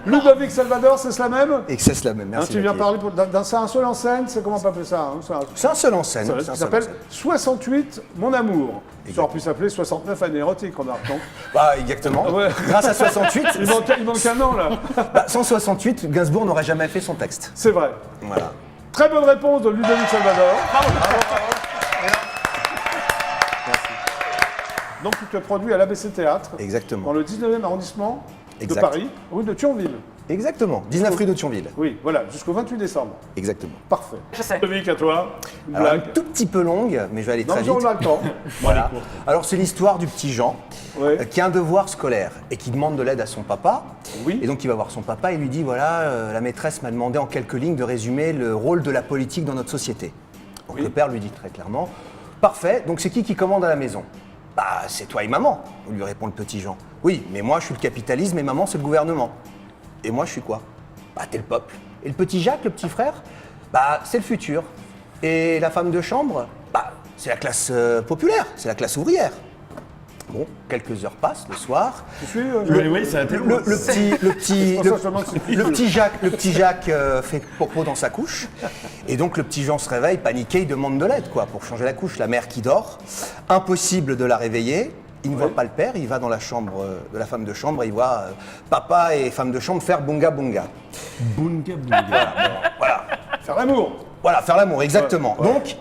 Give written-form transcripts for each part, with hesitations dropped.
Ludovic Salvador, c'est la même? Et que c'est la même, merci. Tu viens Mathieu. parler c'est un seul en scène, c'est comment on peut appeler ça C'est un seul en scène. Ça c'est un seul en s'appelle scène. 68, mon amour. Ça aurait pu s'appeler 69 années érotiques, remarque, non? Bah, exactement. Ouais. Grâce à 68, Il manque un an, là. sans 68, Gainsbourg n'aurait jamais fait son texte. C'est vrai. Voilà. Très bonne réponse de Ludovic Salvador. Donc tu te produis à l'ABC Théâtre, Exactement. dans le 19e arrondissement de Exact. Paris, rue de Thionville. Exactement. 19 rue de Thionville. Oui, voilà, jusqu'au 28 décembre. Exactement. Parfait. Je sais. Ludovic, à toi. Une Alors, un blague. tout petit peu longue, mais je vais aller Non, très mais on vite. a le temps. Voilà. Alors, c'est l'histoire du petit Jean Ouais. qui a un devoir scolaire et qui demande de l'aide à son papa. Oui. Et donc, il va voir son papa et lui dit voilà, la maîtresse m'a demandé en quelques lignes de résumer le rôle de la politique dans notre société. Donc, Oui. le père lui dit très clairement parfait, donc c'est qui commande à la maison? Bah, c'est toi et maman, lui répond le petit Jean. Oui, mais moi, je suis le capitalisme et maman, c'est le gouvernement. Et moi, je suis quoi? Bah, t'es le peuple. Et le petit Jacques, le petit frère, bah, c'est le futur. Et la femme de chambre, bah, c'est la classe populaire, c'est la classe ouvrière. Bon, quelques heures passent le soir. Tu suis Oui, ça a été long. Le petit Jacques fait popo dans sa couche. Et donc le petit Jean se réveille, paniqué, il demande de l'aide quoi, pour changer la couche. La mère qui dort, impossible de la réveiller. Il ne voit pas le père, il va dans la chambre de la femme de chambre et il voit papa et femme de chambre faire bunga bunga. Bunga bunga. Voilà, Faire l'amour. voilà, faire l'amour, exactement. Ouais, ouais. Donc,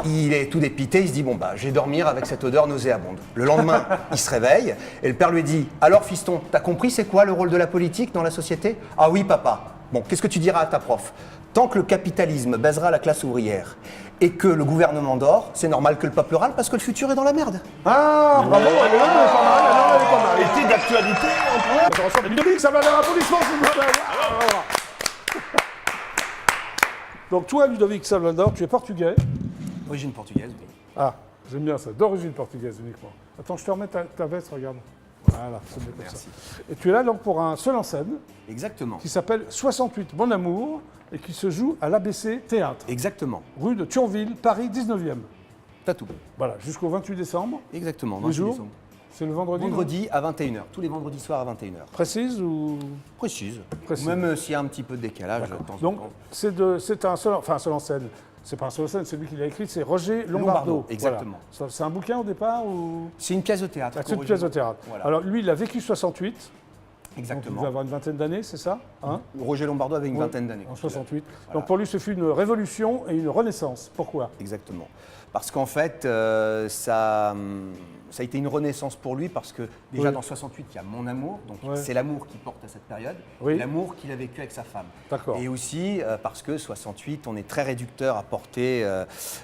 il est tout dépité, il se dit bon bah je vais dormir avec cette odeur nauséabonde. Le lendemain, il se réveille et le père lui dit alors fiston, t'as compris c'est quoi le rôle de la politique dans la société? Ah oui papa. Bon, qu'est-ce que tu diras à ta prof? Tant que le capitalisme baisera la classe ouvrière et que le gouvernement dort, c'est normal que le peuple râle parce que le futur est dans la merde. Ah, bravo, elle est pas mal, elle est pas mal. Était d'actualité en plus. Attention, Ludovic, ça va leur applaudissement, s'il vous plaît. Donc toi, Ludovic Salvador, tu es portugais. Origine portugaise, oui. Ah, j'aime bien ça, d'origine portugaise uniquement. Attends, je te remets ta veste, regarde. Voilà, c'est mieux comme ça. Et tu es là donc pour un seul en scène Exactement. qui s'appelle 68 Mon Amour et qui se joue à l'ABC Théâtre, Exactement. rue de Thionville, Paris 19e. T'as tout. Voilà, jusqu'au 28 décembre. Exactement. Le 28 jour, décembre. c'est le vendredi. non Vendredi à 21h. Tous les vendredis soirs à 21h. Précise ou Précise. Précise. Même s'il y a un petit peu de décalage de temps en Donc, temps. c'est un seul en scène. C'est pas un seul en scène, c'est lui qui l'a écrit, c'est Roger Lombardo. Lombardo, exactement. Voilà. C'est un bouquin au départ ou C'est une pièce de théâtre. c'est une pièce de théâtre. Voilà. Alors lui, il a vécu 68, donc il Exactement. va avoir une vingtaine d'années, c'est ça hein Roger Lombardo avait une vingtaine d'années. En quand il a- 68. Voilà. Donc pour lui, ce fut une révolution et une renaissance. Pourquoi Exactement. Parce qu'en fait, ça a été une renaissance pour lui parce que déjà Oui. dans 68, il y a Mon Amour, donc Ouais. c'est l'amour qui porte à cette période, Oui. l'amour qu'il a vécu avec sa femme. D'accord. Et aussi parce que 68, on est très réducteur à porter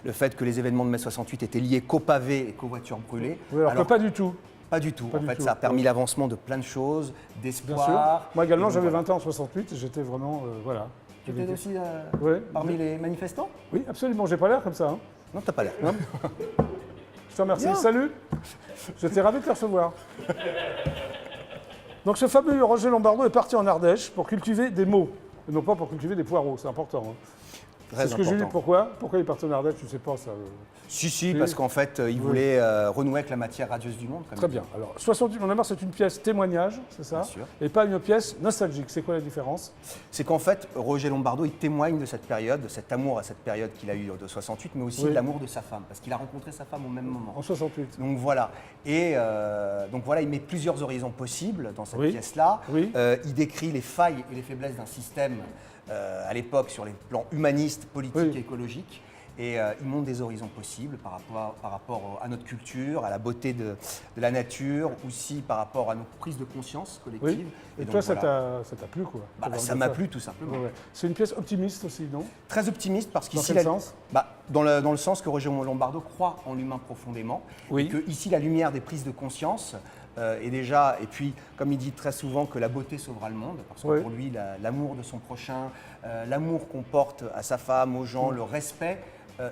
le fait que les événements de mai 68 étaient liés qu'aux pavés et qu'aux voitures brûlées. Oui, alors que pas du tout. Pas du tout. Pas En du fait, tout. ça a permis l'avancement de plein de choses, Bien sûr. d'espoir. Moi également, Et donc, j'avais voilà. 20 ans en 68 et j'étais vraiment. Voilà. Tu étais aussi Ouais. parmi les manifestants? Oui, absolument. J'ai pas l'air comme ça. Hein. Non, t'as pas l'air. Je te remercie. Bien. Salut. J'étais ravi de te recevoir. Donc ce fameux Roger Lombardo est parti en Ardèche pour cultiver des mots, et non pas pour cultiver des poireaux, c'est important. Hein. Très C'est ce que j'ai lu. important. Pourquoi il est parti en Ardèche, je ne sais pas ça. Si, parce qu'en fait, il voulait renouer avec la matière radieuse du monde. comme Très il bien. dit. Alors 68 Mon Amour, c'est une pièce témoignage, c'est ça Bien sûr. Et pas une pièce nostalgique. C'est quoi la différence C'est qu'en fait, Roger Lombardo, il témoigne de cette période, de cet amour à cette période qu'il a eu de 68, mais aussi Oui. de l'amour de sa femme, parce qu'il a rencontré sa femme au même moment. En 68. Donc voilà. Et donc voilà, il met plusieurs horizons possibles dans cette Oui. pièce-là. Oui. Il décrit les failles et les faiblesses d'un système à l'époque sur les plans humanistes, politiques Oui. et écologiques. Et il montre des horizons possibles par rapport à notre culture, à la beauté de la nature, aussi par rapport à notre prise de conscience collective. Oui. Et donc, toi, voilà. ça t'a plu, quoi Bah, T'as ça envie m'a de plu tout simplement. Ouais, ouais. C'est une pièce optimiste aussi, non Très optimiste parce Dans qu'ici, quel sens dans le sens que Roger Lombardo croit en l'humain profondément. Oui. Et que ici, la lumière des prises de conscience est déjà, et puis comme il dit très souvent que la beauté sauvera le monde, parce que Oui. pour lui, l'amour de son prochain, l'amour qu'on porte à sa femme, aux gens, le respect,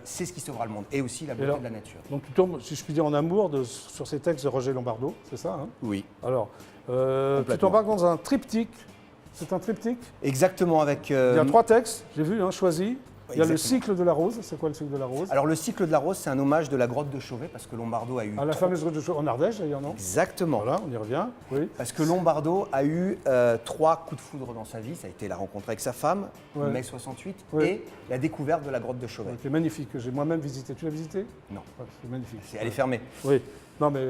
c'est ce qui sauvera le monde. Et aussi la beauté alors de la nature. Donc tu tombes, si je puis dire, en amour sur ces textes de Roger Lombardo, c'est ça hein Oui. Alors, tu Complètement. t'embarques dans un triptyque. C'est un triptyque Exactement, avec... Il y a 3 textes, j'ai vu, hein, choisis. Il y a le Exactement. cycle de la rose. C'est quoi le cycle de la rose? Alors le cycle de la rose, c'est un hommage de la grotte de Chauvet, parce que Lombardo a eu... À la fameuse grotte de Chauvet en Ardèche, d'ailleurs, non? Exactement. Voilà, on y revient. Oui. Parce que Lombardo a eu 3 coups de foudre dans sa vie. Ça a été la rencontre avec sa femme, Ouais. mai 68, Ouais. et la découverte de la grotte de Chauvet. C'est magnifique, que j'ai moi-même visité. Tu l'as visité? Non, Ouais, c'est magnifique. elle est fermée. Oui. Non, mais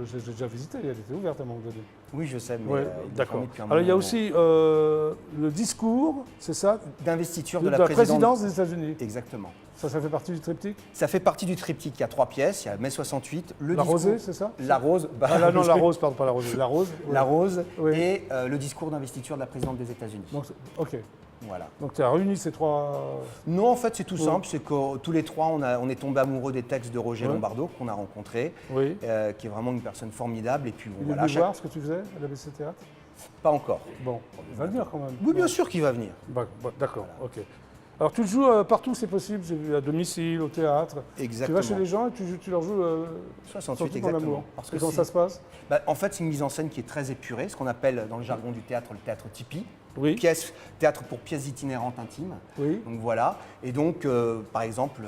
j'ai déjà visité, elle était ouverte à un moment donné. Oui, je sais, mais Ouais, il est d'accord. fermé depuis un Alors il y a moment. aussi le discours, c'est ça, D'investiture de de la la présidence des États-Unis. Exactement. Ça fait partie du triptyque. Ça fait partie du triptyque. Il y a 3 pièces. Il y a mai 68, le La discours... rosée, c'est ça? La rose. bah, Ah là, non, la rose, pardon, pas la rose. La rose. La rose Oui. et le discours d'investiture de la présidente des États-Unis. Donc, ok. Voilà. Donc tu as réuni ces trois. Non, en fait, c'est tout Oui. simple. C'est que tous les trois, on est tombés amoureux des textes de Roger Ouais. Lombardo qu'on a rencontré, Oui. qui est vraiment une personne formidable. Et puis Il est voilà, venu voir ce que tu faisais à l'ABC Théâtre. pas encore. Bon, il va venir quand même. Oui, bien sûr qu'il va venir. D'accord, ok. Alors tu le joues partout, c'est possible, j'ai vu à domicile, au théâtre. Exactement. Tu vas chez les gens et tu leur joues 68, Surtout pour exactement. l'amour. Parce Et que comment c'est- ça se passe? Bah, en fait, c'est une mise en scène qui est très épurée, ce qu'on appelle dans le jargon du théâtre le théâtre Tipeee. Oui. Théâtre pour pièces itinérantes intimes. Oui. Donc voilà. Et donc, par exemple,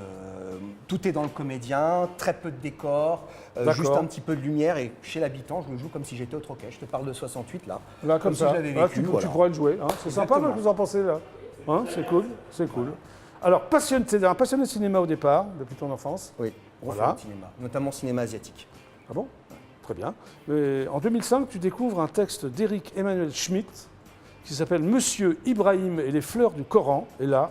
tout est dans le comédien, très peu de décors, D'accord. juste un petit peu de lumière. Et chez l'habitant, je le joue comme si j'étais au Troquet. Je te parle de 68 là. Là, comme si ça. je l'avais Là, vécu, tu voilà. crois le jouer. Hein. C'est sympa, Exactement. que vous en pensez là. Hein, c'est cool, c'est cool. Alors, t'es un passionné de cinéma au départ, depuis ton enfance. Oui, gros Voilà. fan de cinéma, notamment cinéma asiatique. Ah bon? Très bien. Mais en 2005, tu découvres un texte d'Éric Emmanuel Schmitt qui s'appelle Monsieur Ibrahim et les fleurs du Coran. Et là,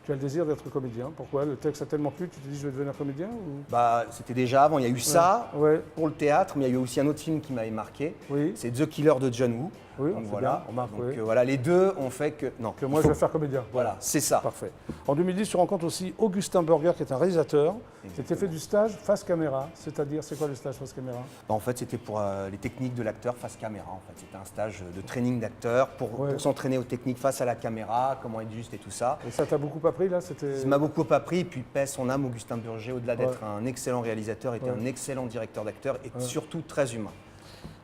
tu as le désir d'être comédien. Pourquoi? Le texte a tellement plu que tu te dis je vais devenir comédien ou... Bah, c'était déjà avant, il y a eu ça Ouais. pour le théâtre, mais il y a eu aussi un autre film qui m'avait marqué. Oui. C'est The Killer de John Woo. Oui, Donc c'est voilà. bien, remarque, Donc, oui. voilà, les deux ont fait que. Non. Que moi, il je faut- vais faire comédien. Voilà, c'est ça. Parfait. En 2010, tu rencontres aussi Augustin Burger, qui est un réalisateur. Tu t'es fait du stage face caméra. C'est-à-dire, c'est quoi le stage face caméra? Bah, en fait, c'était pour les techniques de l'acteur face caméra. En fait, c'était un stage de training d'acteur Ouais. pour s'entraîner aux techniques face à la caméra, comment être juste et tout ça. Et ça t'a beaucoup appris, là? C'était... Ça m'a beaucoup appris, et puis paix son âme, Augustin Burger, au-delà d'être Ouais. un excellent réalisateur, était Ouais. un excellent directeur d'acteur et surtout très humain.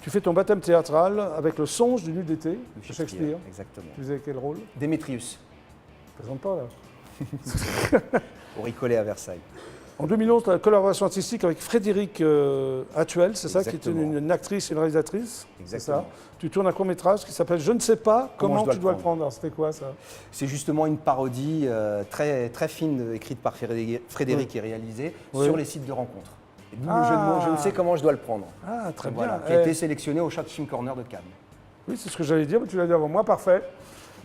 Tu fais ton baptême théâtral avec le songe du nu d'été De de Shakespeare. Exactement. Tu faisais quel rôle? Démétrius, Présente pas, là. au Ricolet à Versailles. En 2011, tu as la collaboration artistique avec Frédéric Atuel, c'est ça, qui est Exactement. une actrice et une réalisatrice. C'est Exactement. ça. Tu tournes un court-métrage qui s'appelle Je ne sais pas comment je dois tu le dois le prendre. prendre. Alors, c'était quoi, ça? C'est justement une parodie très, très fine écrite par Frédéric et réalisée Oui. sur les sites de rencontres. Et d'où le Ah. jeu de mots, je ne sais comment je dois le prendre. Ah, très Voilà, bien. qui a Eh, été sélectionné au Shot Film Corner de Cannes. Oui, c'est ce que j'allais dire, mais tu l'as dit avant moi, parfait.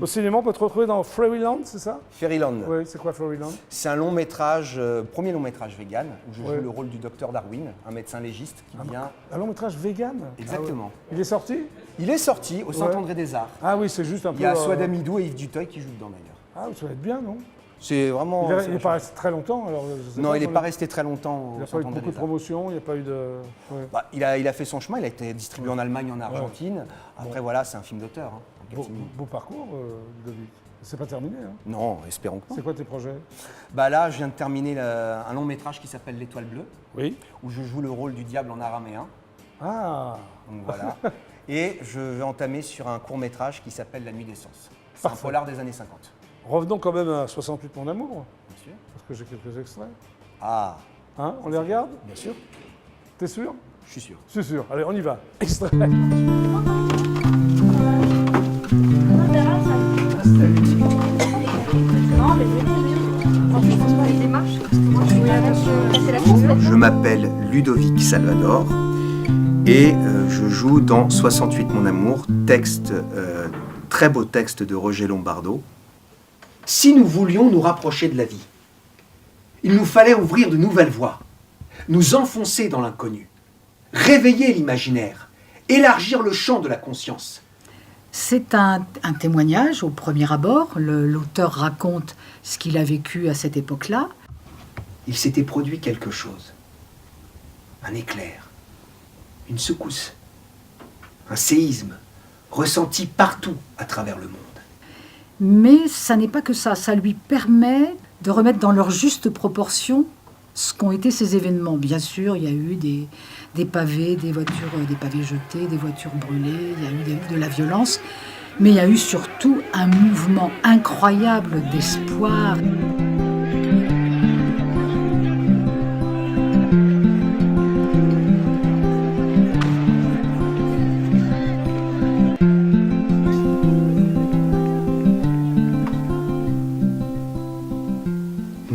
Au cinéma, on peut te retrouver dans Fairyland, c'est ça? Fairyland, Oui, c'est quoi Fairyland? c'est un long métrage, premier long métrage vegan, où je Ouais. joue le rôle du docteur Darwin, un médecin légiste qui vient. Un long métrage vegan? Exactement. Ah ouais. Il est sorti? Il est sorti au Ouais. Saint-André des Arts. Ah oui, c'est juste un peu... Il y a Souad Amidou et Yves Duteuil qui jouent dedans d'ailleurs. Ah oui, ça va être bien, non? C'est vraiment. Il n'est pas resté très longtemps, alors... je sais Non, il n'est on pas a- resté très longtemps Il au n'y a pas eu Saint-André beaucoup de des Arts. promotion, il n'y a pas eu de... Ouais. Bah, il a fait son chemin, il a été distribué en Allemagne, en Argentine. Après, voilà, c'est un film d'auteur. Hein, en Beau, catimini. beau parcours, Ludovic. C'est pas terminé, hein? Non, espérons que non. C'est quoi tes projets? Bah là, je viens de terminer un long métrage qui s'appelle L'Étoile Bleue, Oui. où je joue le rôle du diable en araméen. Ah, Donc voilà. Et je vais entamer sur un court métrage qui s'appelle La Nuit des Sens. C'est un Parfait. polar des années 50. revenons quand même à 68 Mon Amour, Bien sûr. parce que j'ai quelques extraits. Ah, Hein, on les regarde? bien sûr, T'es sûr? je suis sûr. Je suis sûr. Allez, on y va. Extrait. Non, mais quand tu penses pas les démarches, parce que moi je suis c'est la chose. Je m'appelle Ludovic Salvador et je joue dans 68 Mon Amour, très beau texte de Roger Lombardo. Si nous voulions nous rapprocher de la vie, il nous fallait ouvrir de nouvelles voies, nous enfoncer dans l'inconnu, réveiller l'imaginaire, élargir le champ de la conscience. C'est un témoignage au premier abord. L'auteur raconte ce qu'il a vécu à cette époque-là. Il s'était produit quelque chose. Un éclair, une secousse, un séisme, ressenti partout à travers le monde. Mais ça n'est pas que ça. Ça lui permet de remettre dans leur juste proportion ce qu'ont été ces événements. Bien sûr, il y a eu des pavés, des pavés jetés, des voitures brûlées, il y a eu de la violence. Mais il y a eu surtout un mouvement incroyable d'espoir.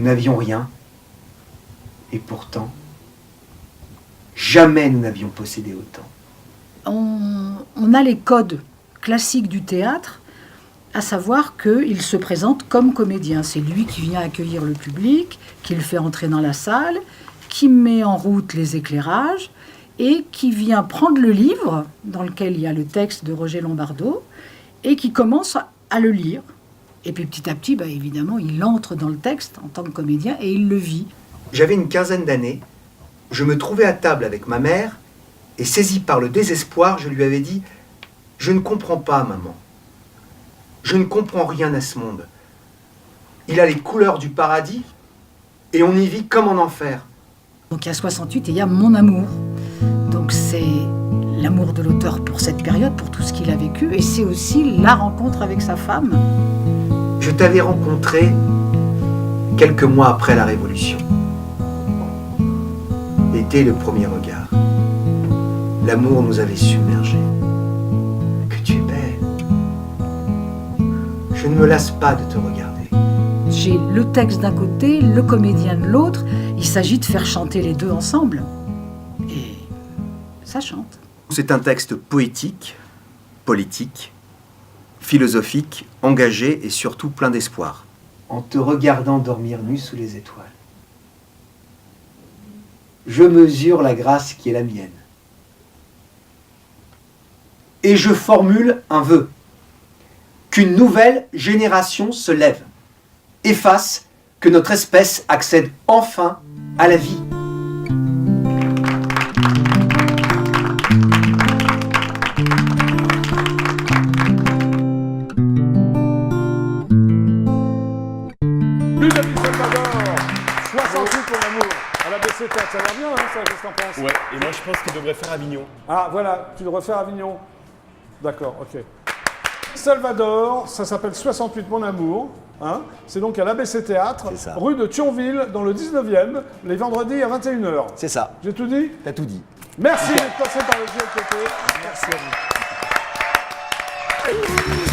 n'avions rien. Et pourtant, jamais nous n'avions possédé autant. On a les codes classiques du théâtre, à savoir qu'il se présente comme comédien. C'est lui qui vient accueillir le public, qui le fait entrer dans la salle, qui met en route les éclairages et qui vient prendre le livre dans lequel il y a le texte de Roger Lombardo et qui commence à le lire. Et puis petit à petit, évidemment, il entre dans le texte en tant que comédien et il le vit. J'avais une quinzaine d'années, je me trouvais à table avec ma mère et saisi par le désespoir, je lui avais dit « Je ne comprends pas, maman. Je ne comprends rien à ce monde. Il a les couleurs du paradis et on y vit comme en enfer. » Donc il y a 68 et il y a Mon amour. Donc c'est l'amour de l'auteur pour cette période, pour tout ce qu'il a vécu, et c'est aussi la rencontre avec sa femme. Je t'avais rencontré quelques mois après la Révolution. Et dès le premier regard, l'amour nous avait submergés. Que tu es belle. Je ne me lasse pas de te regarder. J'ai le texte d'un côté, le comédien de l'autre. Il s'agit de faire chanter les deux ensemble. Et ça chante. C'est un texte poétique, politique, philosophique, engagé et surtout plein d'espoir. En te regardant dormir nu sous les étoiles, je mesure la grâce qui est la mienne. Et je formule un vœu. Qu'une nouvelle génération se lève et fasse que notre espèce accède enfin à la vie. Ludovic Salvador, 68 pour l'amour. À la BC4, ça va bien, ça, qu'est-ce que t'en penses? Ouais, et moi je pense qu'il devrait faire Avignon. Ah, voilà, tu devrais faire Avignon. D'accord, ok. Salvador, ça s'appelle 68 Mon amour. Hein, c'est donc à l'ABC Théâtre, C'est ça. rue de Thionville, dans le 19e, les vendredis à 21h. C'est ça, J'ai tout dit? t'as tout dit. Merci d'être passé par le JLTT. Merci à vous.